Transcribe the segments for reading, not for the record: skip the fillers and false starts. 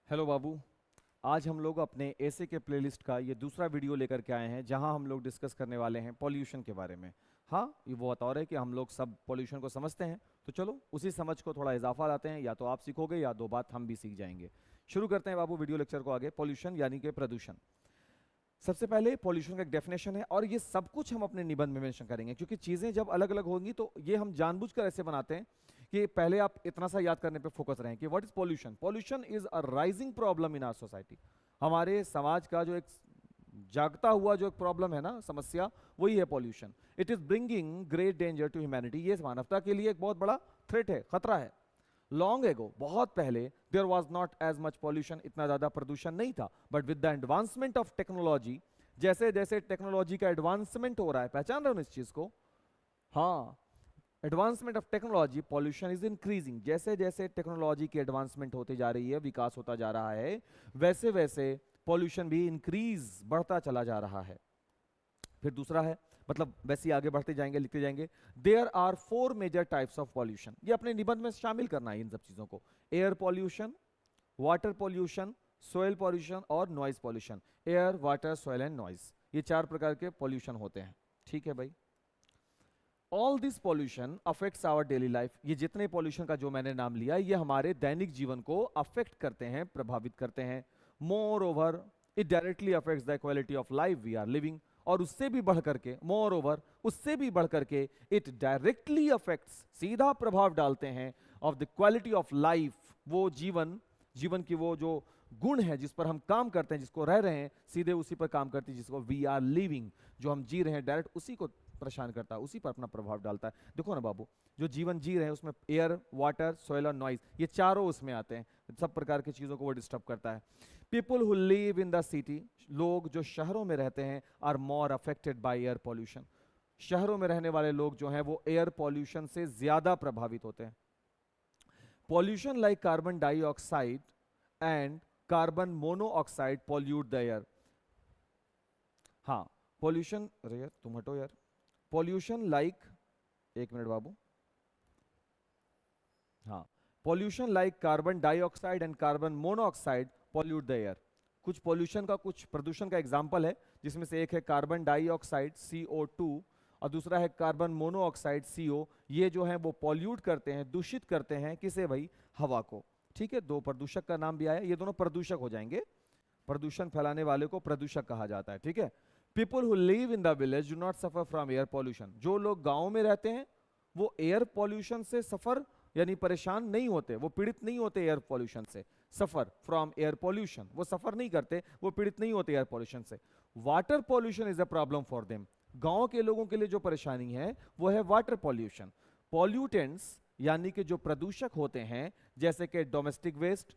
Hello बाबू। आज हम लोग अपने ऐसे के प्लेलिस्ट का ये दूसरा वीडियो लेकर के आए हैं जहां हम लोग डिस्कस करने वाले हैं पॉल्यूशन के बारे में। हाँ, ये वो बतौर है कि हम लोग सब पॉल्यूशन को समझते हैं, तो चलो उसी समझ को थोड़ा इजाफा लाते हैं। या तो आप सीखोगे या दो बात हम भी सीख जाएंगे। शुरू करते हैं बाबू वीडियो लेक्चर को आगे। पॉल्यूशन यानी कि प्रदूषण। सबसे पहले पॉल्यूशन का एक डेफिनेशन है और ये सब कुछ हम अपने निबंध में मेंशन करेंगे, क्योंकि चीजें जब अलग अलग होंगी तो ये हम जानबूझकर ऐसे बनाते हैं कि पहले आप इतना सा याद करने पे फोकस रहें कि what is pollution. Pollution is a rising problem in our society. हमारे समाज का जो एक जागता हुआ जो एक प्रॉब्लम है ना, समस्या, वही है pollution. It is bringing great danger to humanity. ये मानवता के लिए एक बहुत बड़ा थ्रेट है, खतरा है। लॉन्ग एगो, बहुत पहले, there was not as much pollution, इतना ज्यादा प्रदूषण नहीं था। But with the advancement of technology, जैसे जैसे टेक्नोलॉजी का एडवांसमेंट हो रहा है, पहचान रहे हो इस चीज को? हाँ, advancement of technology, pollution is increasing. जैसे जैसे टेक्नोलॉजी की एडवांसमेंट होती जा रही है, विकास होता जा रहा है, वैसे वैसे पॉल्यूशन भी इंक्रीज, बढ़ता चला जा रहा है। फिर दूसरा है, मतलब वैसे ही आगे बढ़ते जाएंगे, लिखते जाएंगे। There are 4 major types of pollution. ये अपने निबंध में शामिल करना है इन सब चीजों को। Air pollution, water pollution, soil pollution और noise pollution. Air, water, soil and noise, ये 4 प्रकार के पॉल्यूशन होते हैं। ठीक है भाई। All this pollution affects our daily life. ये जितने पॉल्यूशन का जो मैंने नाम लिया, ये हमारे दैनिक जीवन को अफेक्ट करते हैं, प्रभावित करते हैं। Moreover, it directly affects the quality of life we are living. और उससे भी बढ़ करके, मोर ओवर, उससे भी बढ़ करके, इट डायरेक्टली अफेक्ट्स, सीधा प्रभाव डालते हैं, of the quality of life, वो जीवन, जीवन की वो जो गुण है जिस पर हम काम करते हैं, जिसको रह रहे हैं, सीधे उसी पर काम करती है जिसको वी आर लिविंग, जो हम जी रहे हैं, डायरेक्ट उसी को परेशान करता है, उसी पर अपना प्रभाव डालता है। देखो ना बाबू, जो जीवन जी रहे हैं उसमें एयर, वाटर, सोयल और नॉइज, ये चारों उसमें आते हैं। सब प्रकार की चीजों को वो डिस्टर्ब करता है। People who live in the city, लोग जो शहरों में रहते हैं, are more affected by air pollution. शहरों में रहने वाले लोग जो हैं वो एयर पॉल्यूशन से ज्यादा प्रभावित होते हैं। Pollution like carbon dioxide and carbon monoxide pollute the air. हाँ, पॉल्यूशन, अरे यार तुम हटो यार। पॉल्यूशन लाइक, एक मिनट बाबू। हाँ, pollution like carbon dioxide and carbon monoxide pollute the air. कुछ पॉल्यूशन का, कुछ प्रदूषण का एग्जाम्पल है, जिसमें से एक है कार्बन डाइऑक्साइड CO2 और दूसरा है कार्बन मोनोऑक्साइड CO। ये जो है वो पॉल्यूट करते हैं, दूषित करते हैं, किसे भाई? हवा को। ठीक है, दो प्रदूषक का नाम भी आया, ये दोनों प्रदूषक हो जाएंगे। प्रदूषण फैलाने वाले को प्रदूषक कहा जाता है। ठीक है। People who live in the village do not suffer from air pollution. जो लोग गांव में रहते हैं वो एयर पॉल्यूशन से सफर, यानी परेशान नहीं होते, वो पीड़ित नहीं होते एयर पॉल्यूशन से। सफर फ्रॉम एयर पॉल्यूशन, वो सफर नहीं करते, वो पीड़ित नहीं होते एयर पॉल्यूशन से। Water pollution is a problem for them. गांव के लोगों के लिए जो परेशानी है वो है वाटर पॉल्यूशन। पॉल्यूटेंट्स यानी कि जो प्रदूषक होते हैं, जैसे कि डोमेस्टिक वेस्ट,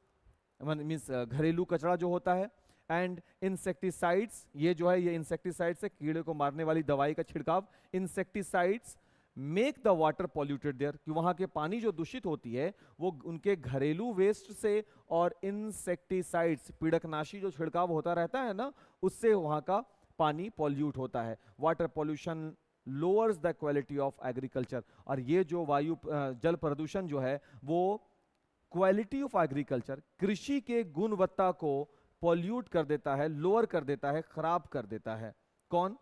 मीन्स घरेलू कचरा जो होता है, एंड इंसेक्टिसाइड्स, ये जो है ये इंसेक्टिसाइड्स है, कीड़े को मारने वाली दवाई का छिड़काव। Insecticides make the water polluted there, कि वहां के पानी जो दूषित होती है वो उनके घरेलू वेस्ट से, और इंसेक्टिसाइड्स, पीड़कनाशी जो छिड़काव होता रहता है ना, उससे वहां का पानी पॉल्यूट होता है। Water pollution lowers the quality of agriculture. और ये जो वायु जल प्रदूषण जो है वो क्वालिटी ऑफ एग्रीकल्चर, कृषि के गुणवत्ता को पॉल्यूट कर देता है, लोअर कर देता है, खराब कर देता है। कौन?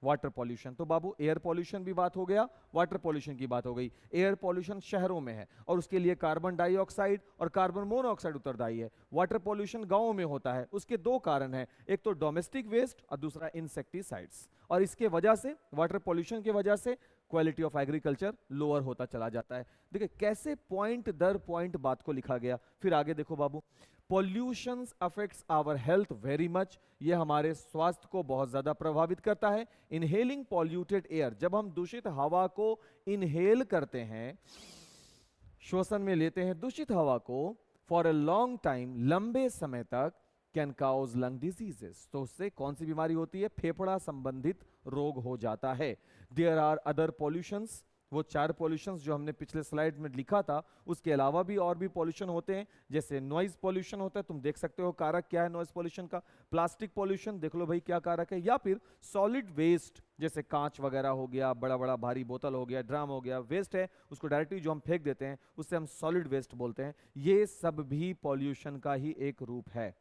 Water pollution. तो बाबू एयर पॉल्यूशन भी बात हो गया, वाटर पॉल्यूशन की बात हो गई। एयर पॉल्यूशन शहरों में है और उसके लिए कार्बन डाइऑक्साइड और कार्बन मोनोऑक्साइड उत्तरदायी है। वाटर पॉल्यूशन गांवों में होता है, उसके दो कारण हैं, एक तो डोमेस्टिक वेस्ट और दूसरा इंसेक्टिसाइड्स। और इसके वजह से, वाटर पॉल्यूशन की वजह से, क्वालिटी ऑफ एग्रीकल्चर लोअर होता चला जाता है। देखिए कैसे पॉइंट दर पॉइंट बात को लिखा गया। फिर आगे देखो बाबू, pollution affects our health very much. ये हमारे स्वास्थ्य को बहुत ज्यादा प्रभावित करता है। इनहेलिंग पॉल्यूटेड एयर, जब हम दूषित हवा को इनहेल करते हैं, श्वसन में लेते हैं दूषित हवा को, फॉर अ लॉन्ग टाइम, लंबे समय तक, कैन काउज लंग डिजीजेस। तो उससे कौन सी बीमारी होती है? फेफड़ा संबंधित रोग हो जाता है। देयर आर अदर पॉल्यूशंस, वो 4 पॉल्यूशंस जो हमने पिछले स्लाइड में लिखा था, उसके अलावा भी और भी पॉल्यूशन होते हैं। जैसे नॉइज पॉल्यूशन होता है, तुम देख सकते हो कारक क्या है नॉइज पॉल्यूशन का। प्लास्टिक पॉल्यूशन देख लो भाई क्या कारक है। या फिर सॉलिड वेस्ट, जैसे कांच वगैरह हो गया, बड़ा बड़ा भारी बोतल हो गया, ड्राम हो गया, वेस्ट है, उसको डायरेक्टली जो हम फेंक देते हैं उससे हम सॉलिड वेस्ट बोलते हैं। ये सब भी पॉल्यूशन का ही एक रूप है।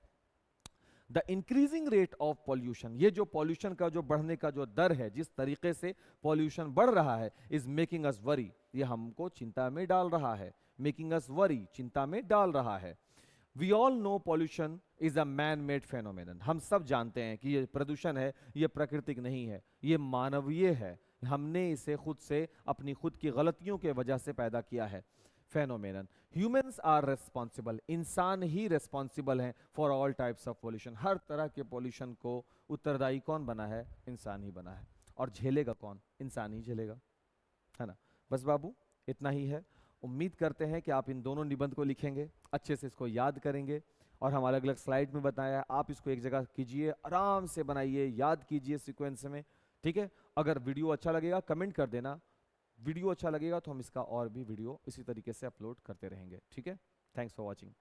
The increasing rate of pollution, ये जो पॉल्यूशन का जो बढ़ने का जो दर है, जिस तरीके से पॉल्यूशन बढ़ रहा है, इज मेकिंग अस वरी, ये हमको चिंता में डाल रहा है। मेकिंग अस वरी, चिंता में डाल रहा है। We all know pollution is a man made phenomenon, हम सब जानते हैं कि ये प्रदूषण है, ये प्राकृतिक नहीं है, ये मानवीय है। हमने इसे खुद से अपनी खुद की गलतियों के वजह से पैदा किया है। फेनोमेनन, ह्यूमंस आर रेस्पॉन्सिबल, इंसान ही रेस्पॉन्सिबल हैं for all types of pollution, हर तरह के पॉल्यूशन को उत्तरदायी कौन बना है? इंसान ही बना है। और झेलेगा कौन? इंसान ही झेलेगा, है ना। बस बाबू इतना ही है। उम्मीद करते हैं कि आप इन दोनों निबंध को लिखेंगे, अच्छे से इसको याद करेंगे, और हम अलग अलग स्लाइड में बताया, आप इसको एक जगह कीजिए, आराम से बनाइए, याद कीजिए सीक्वेंस में, ठीक है। अगर वीडियो अच्छा लगेगा कमेंट कर देना, वीडियो अच्छा लगेगा तो हम इसका और भी वीडियो इसी तरीके से अपलोड करते रहेंगे, ठीक है। Thanks for watching.